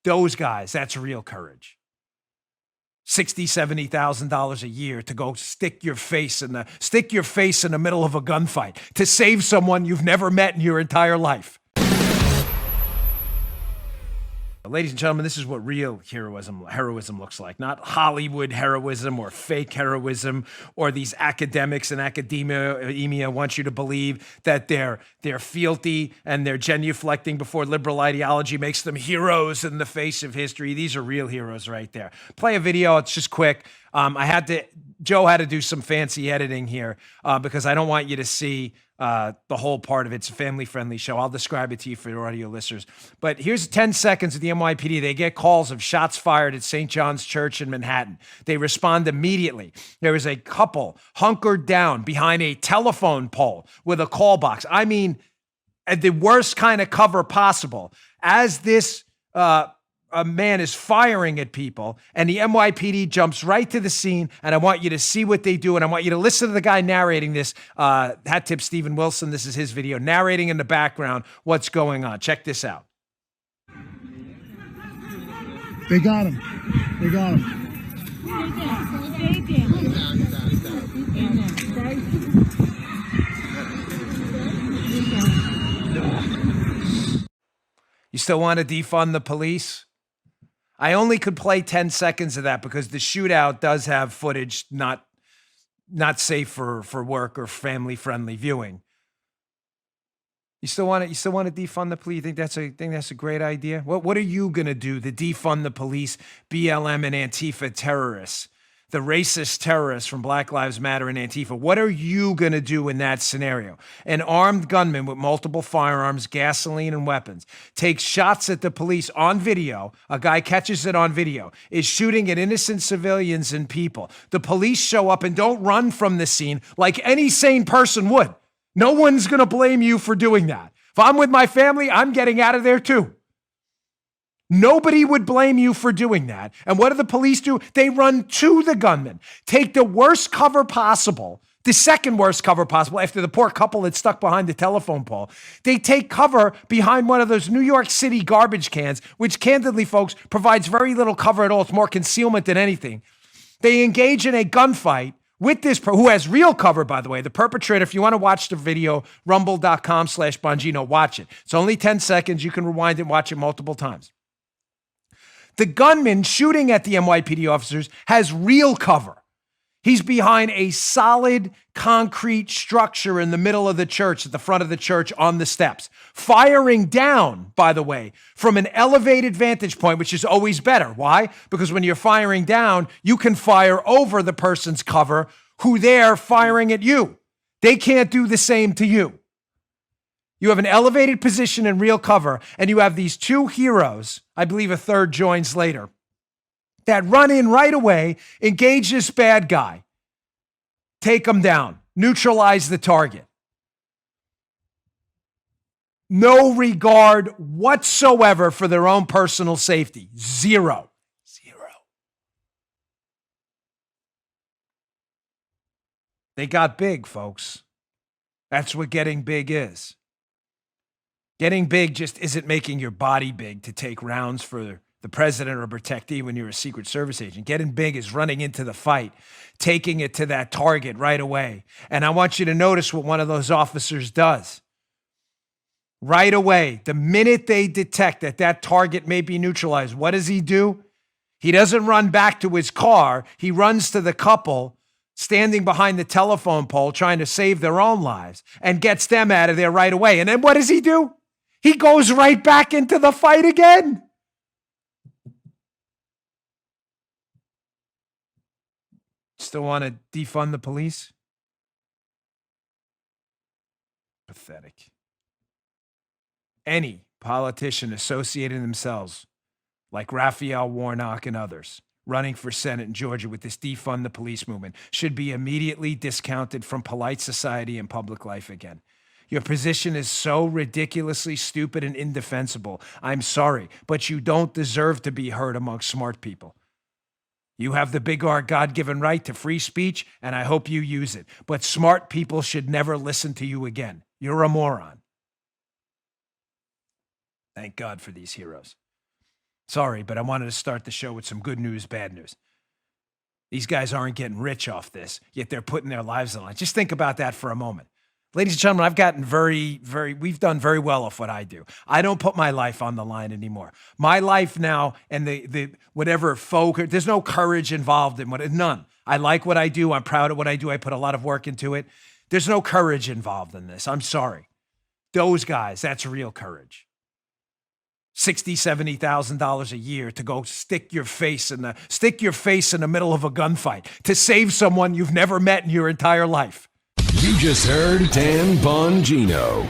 Those guys, that's real courage. $60,000, $70,000 a year to go stick your face in the middle of a gunfight to save someone you've never met in your entire life. Ladies and gentlemen, this is what real heroism looks like. Not Hollywood heroism or fake heroism, or these academics and academia want you to believe that they're fealty and they're genuflecting before liberal ideology makes them heroes in the face of history. These are real heroes right there. Play a video. It's just quick. Joe had to do some fancy editing here because I don't want you to see the whole part of it. It's a family-friendly show. I'll describe it to you for your audio listeners. But here's 10 seconds of the NYPD. They get calls of shots fired at St. John's Church in Manhattan. They respond immediately. There is a couple hunkered down behind a telephone pole with a call box. I mean, the worst kind of cover possible. As this a man is firing at people, and the NYPD jumps right to the scene, and I want you to see what they do, and I want you to listen to the guy narrating this. Hat tip Stephen Wilson. This is his video, narrating in the background what's going on. Check this out. They got him. They got him. You still want to defund the police? I only could play 10 seconds of that because the shootout does have footage not safe for work or family-friendly viewing. You still want to defund the police? You think that's a great idea? What are you going to do to defund the police, BLM and Antifa terrorists, the racist terrorists from Black Lives Matter and Antifa? What are you going to do in that scenario? An armed gunman with multiple firearms, gasoline, and weapons takes shots at the police on video. A guy catches it on video, is shooting at innocent civilians and people. The police show up and don't run from the scene like any sane person would. No one's going to blame you for doing that. If I'm with my family, I'm getting out of there too. Nobody would blame you for doing that. And what do the police do? They run to the gunman, take the worst cover possible, the second worst cover possible after the poor couple that's stuck behind the telephone pole. They take cover behind one of those New York City garbage cans, which candidly, folks, provides very little cover at all. It's more concealment than anything. They engage in a gunfight with this, who has real cover, by the way. The perpetrator, if you want to watch the video, rumble.com/Bongino, watch it. It's only 10 seconds. You can rewind it and watch it multiple times. The gunman shooting at the NYPD officers has real cover. He's behind a solid concrete structure in the middle of the church, at the front of the church on the steps, firing down, by the way, from an elevated vantage point, which is always better. Why? Because when you're firing down, you can fire over the person's cover who they're firing at you. They can't do the same to you. You have an elevated position in real cover, and you have these two heroes, I believe a third joins later, that run in right away, engage this bad guy, take him down, neutralize the target. No regard whatsoever for their own personal safety. Zero. They got big, folks. That's what getting big is. Getting big just isn't making your body big to take rounds for the president or protectee when you're a Secret Service agent. Getting big is running into the fight, taking it to that target right away. And I want you to notice what one of those officers does. Right away, the minute they detect that that target may be neutralized, what does he do? He doesn't run back to his car. He runs to the couple standing behind the telephone pole trying to save their own lives and gets them out of there right away. And then what does he do? He goes right back into the fight again. Still want to defund the police? Pathetic. Any politician associating themselves, like Raphael Warnock and others, running for Senate in Georgia with this defund the police movement, should be immediately discounted from polite society and public life again. Your position is so ridiculously stupid and indefensible. I'm sorry, but you don't deserve to be heard among smart people. You have the big R God-given right to free speech, and I hope you use it. But smart people should never listen to you again. You're a moron. Thank God for these heroes. Sorry, but I wanted to start the show with some good news, bad news. These guys aren't getting rich off this, yet they're putting their lives on the line. Just think about that for a moment. Ladies and gentlemen, I've gotten we've done very well off what I do. I don't put my life on the line anymore. My life now and the whatever there's no courage involved in none. I like what I do. I'm proud of what I do. I put a lot of work into it. There's no courage involved in this. I'm sorry. Those guys, that's real courage. $60,000, $70,000 a year to go stick your face in the middle of a gunfight to save someone you've never met in your entire life. You just heard Dan Bongino.